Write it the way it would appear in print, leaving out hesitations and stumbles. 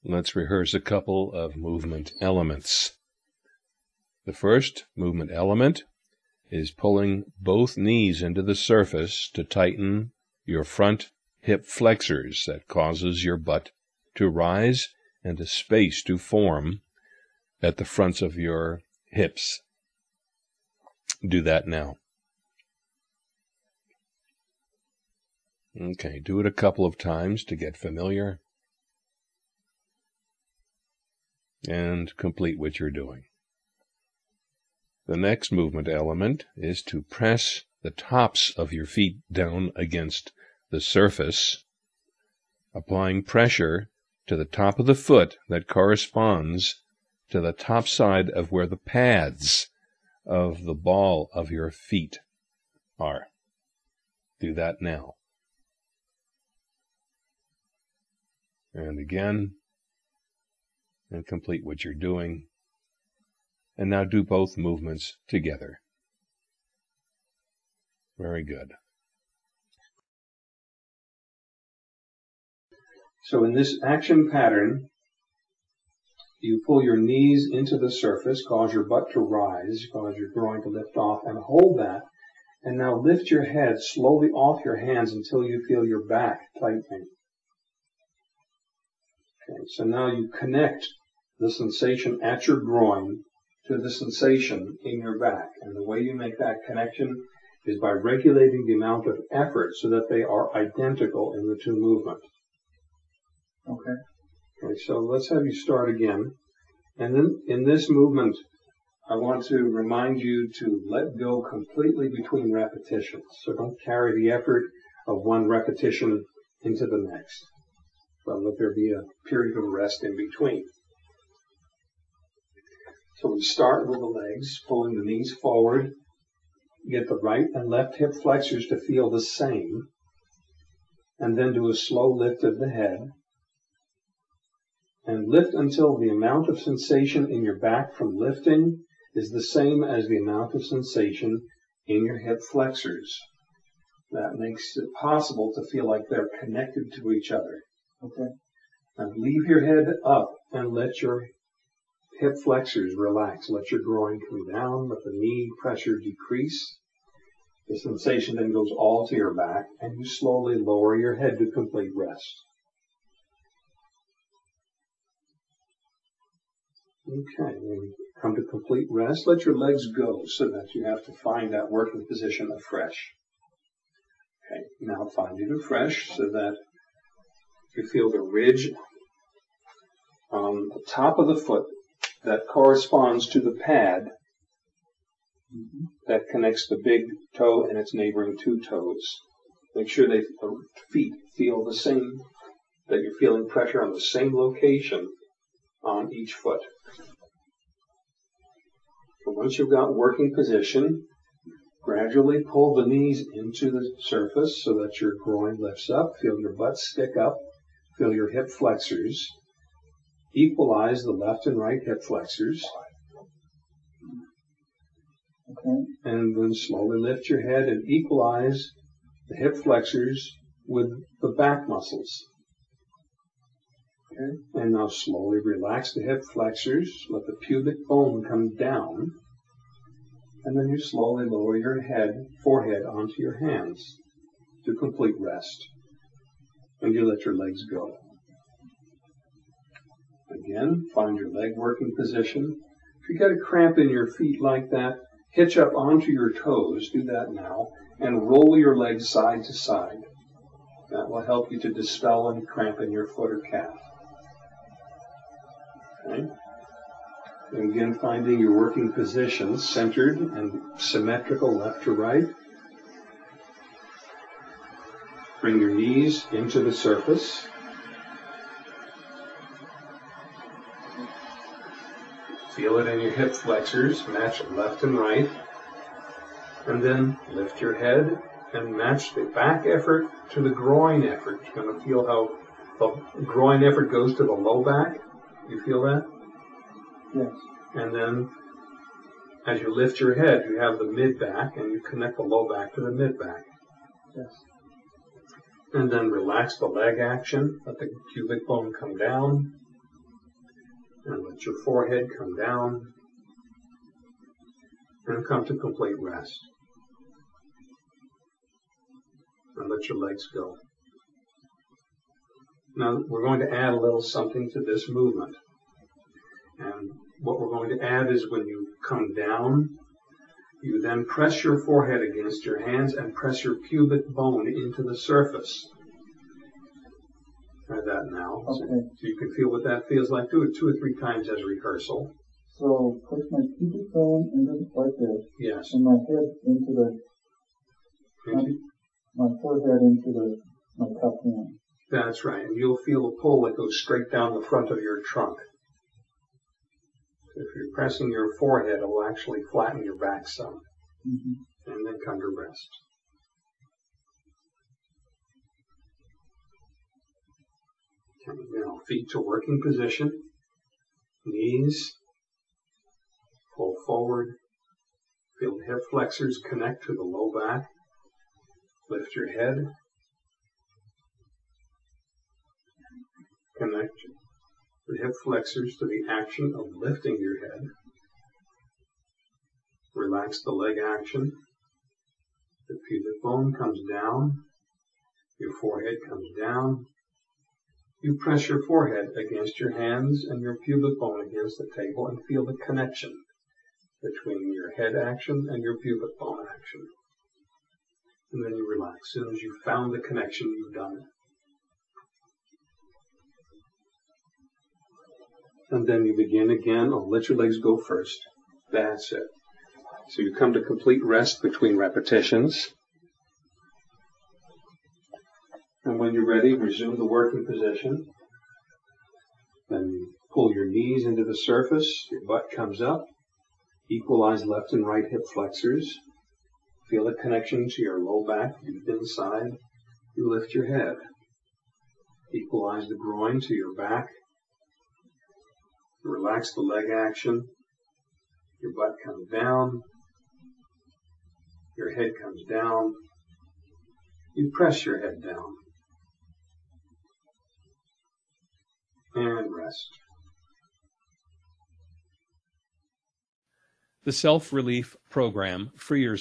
Let's rehearse a couple of movement elements. The first movement element is pulling both knees into the surface to tighten your front hip flexors. That causes your butt to rise and a space to form at the fronts of your hips. Do that now. Okay, do it a couple of times to get familiar and complete what you're doing. The next movement element is to press the tops of your feet down against the surface, applying pressure to the top of the foot that corresponds to the top side of where the pads of the ball of your feet are. Do that now. And again, and complete what you're doing. And now do both movements together. Very good. So in this action pattern, you pull your knees into the surface, cause your butt to rise, cause your groin to lift off, and hold that. And now lift your head slowly off your hands until you feel your back tightening. Okay, so now you connect the sensation at your groin to the sensation in your back. And the way you make that connection is by regulating the amount of effort so that they are identical in the two movements. Okay, so let's have you start again. And then in this movement, I want to remind you to let go completely between repetitions. So don't carry the effort of one repetition into the next, but let there be a period of rest in between. So we start with the legs, pulling the knees forward. Get the right and left hip flexors to feel the same. And then do a slow lift of the head. And lift until the amount of sensation in your back from lifting is the same as the amount of sensation in your hip flexors. That makes it possible to feel like they're connected to each other. Okay. Now leave your head up and let your hip flexors relax. Let your groin come down. Let the knee pressure decrease. The sensation then goes all to your back, and you slowly lower your head to complete rest. Okay, when you come to complete rest, let your legs go so that you have to find that working position afresh. Okay, now find it afresh so that you feel the ridge on the top of the foot that corresponds to the pad that connects the big toe and its neighboring two toes. Make sure the feet feel the same, that you're feeling pressure on the same location on each foot. So once you've got working position, gradually pull the knees into the surface so that your groin lifts up. Feel your butt stick up. Feel your hip flexors. Equalize the left and right hip flexors. Okay. And then slowly lift your head and equalize the hip flexors with the back muscles. Okay. And now slowly relax the hip flexors. Let the pubic bone come down. And then you slowly lower your forehead onto your hands to complete rest. And you let your legs go. Again, find your leg working position. If you get a cramp in your feet like that, hitch up onto your toes. Do that now. And roll your legs side to side. That will help you to dispel any cramp in your foot or calf. Okay. And again, finding your working position, centered and symmetrical left to right. Bring your knees into the surface. Feel it in your hip flexors, match it left and right. And then lift your head and match the back effort to the groin effort. You're going to feel how the groin effort goes to the low back. You feel that? Yes. And then as you lift your head, you have the mid back and you connect the low back to the mid back. Yes. And then relax the leg action. Let the pubic bone come down. And let your forehead come down and come to complete rest. And let your legs go. Now we're going to add a little something to this movement. And what we're going to add is when you come down, you then press your forehead against your hands and press your pubic bone into the surface. Try that now. Okay. So you can feel what that feels like. Do it 2 or 3 times as rehearsal. So push my pubic bone into like this. Yes. And my head into my forehead into my cupped hand. That's right. And you'll feel a pull that goes straight down the front of your trunk. If you're pressing your forehead, it will actually flatten your back some. Mm-hmm. And then come to rest. Okay, now feet to working position. Knees. Pull forward. Feel the hip flexors connect to the low back. Lift your head. Connect the hip flexors to the action of lifting your head. Relax the leg action. The pubic bone comes down. Your forehead comes down. You press your forehead against your hands and your pubic bone against the table and feel the connection between your head action and your pubic bone action. And then you relax. As soon as you've found the connection, you've done it. And then you begin again. Oh, let your legs go first. That's it. So you come to complete rest between repetitions. And when you're ready, resume the working position. Then you pull your knees into the surface. Your butt comes up. Equalize left and right hip flexors. Feel the connection to your low back, deep inside. You lift your head. Equalize the groin to your back. Relax the leg action. Your butt comes down. Your head comes down. You press your head down. And rest. The Self-Relief Program, Free Your